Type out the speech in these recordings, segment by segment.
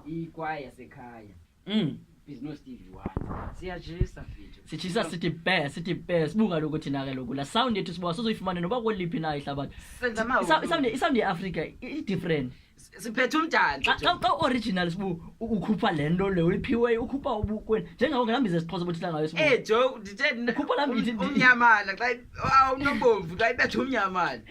ikwaya sekhaya business Stevie Wonder siyajisa mfethu Sijisa sithi best sibuka lokho thina ke lokho la sound yethu sibuka sozoyifumana noba koliphi na ihlabathi senza mawu sound yeAfrica i different siphethe umdanso xa original sibu ukhupha lento le uyiphiwe ukhupha ubukweni njengawo ngelambize sixhosa bothila ngayo sibu Joe ndithe ukhupha lami umnyamana xa unobomvu xa ibethe umnyamana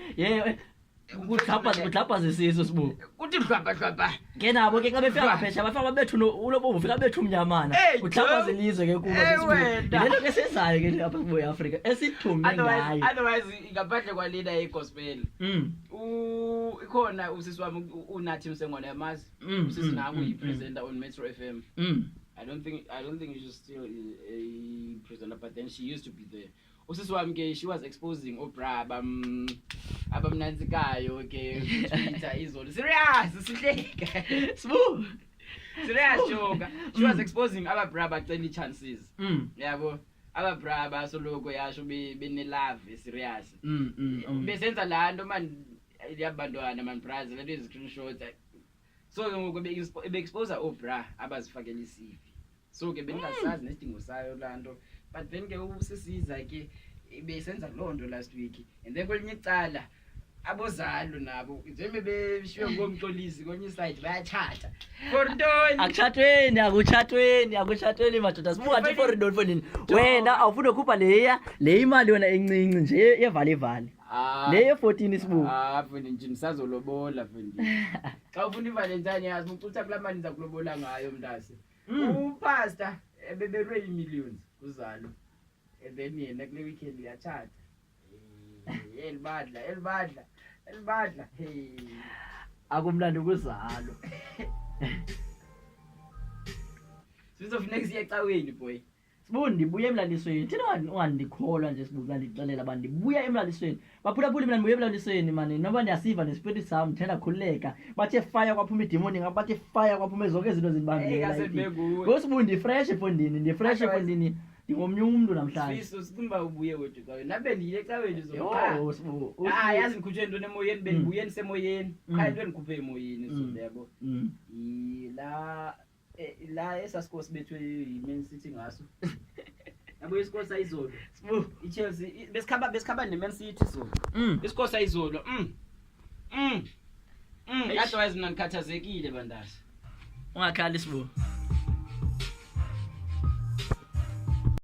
kuhlapha zesiso sibu kuthi hlwapha ngenabo ke xa befika ngaphesha bafika bethu ulobomvu fika bethu umnyamana kuhlapha zelizwe ke kuba lento ke sezayo ke lapha sibu eAfrica esithume ngayo otherwise ingaphandle kwalena yegospel ikhona usisi wami uNathi Msengwana yamazi usisi nangu yipresenter on Metro FM I don't think she's still a presenter, but then she used to be there. Usisi wami ke she was exposing Oprah abamnanzikayo ke Twitter izolo serious sihleka sibu serious joka she was exposing Oprah bacela chances yabo Oprah basoloko yasho bene love serious besenza lanto man yabantwana man brother let is screenshot so ngoku be expose Oprah abazifakela isivi so ke bengasazi nesidingo sayo lanto but then ke usisiza ke besenza lonto last week and then kwelinye icala abozalo nabo njengoba beshiwe ngomxolisi kwenye side bayachatha for ntoni akuchatweni madoda sibuka nje for ntoni fonini wena awufuna ukukhupha le imali yona encinci nje yevale le ye14 sibuka fundi nje nisazolobola fundi xa ufuna ivalentine yazi ucutha kulamani niza kulobola ngayo mntase upastor ebeberwe millions kuzalo and then yena kule weekend uyachatha elibadla hey akumlandi ukuzalo sizofuneka siye ecaweni boy sibu ndibuye emlalisweni thina ungandikholwa nje sibu ngandixelela abantu ndibuya emlalisweni baphulaphula mina ndibuye emlalisweni mani noba ndiyasiva nesipirit sami thina khuleka bathe fire kwaphuma idemoni ngabathe fire kwaphuma zonke izinto zindibambela ngosibu ndifresh efondini ngomnye umuntu namhlanje sisimba ubuye wethu caweni nabe ndiyile ecaweni zoqa yazi ngikhutshwe into emoyeni bendibuye nisemoyeni cha into endikhuphe emoyeni so yabo la esasikhosi bethu yiMan City ngaso yabo isikhosi ayizolo iChelsea besikhaba neMan City so isikhosi ayizolo otherwise mina ngikhathazekile bandasi ungakhali sibu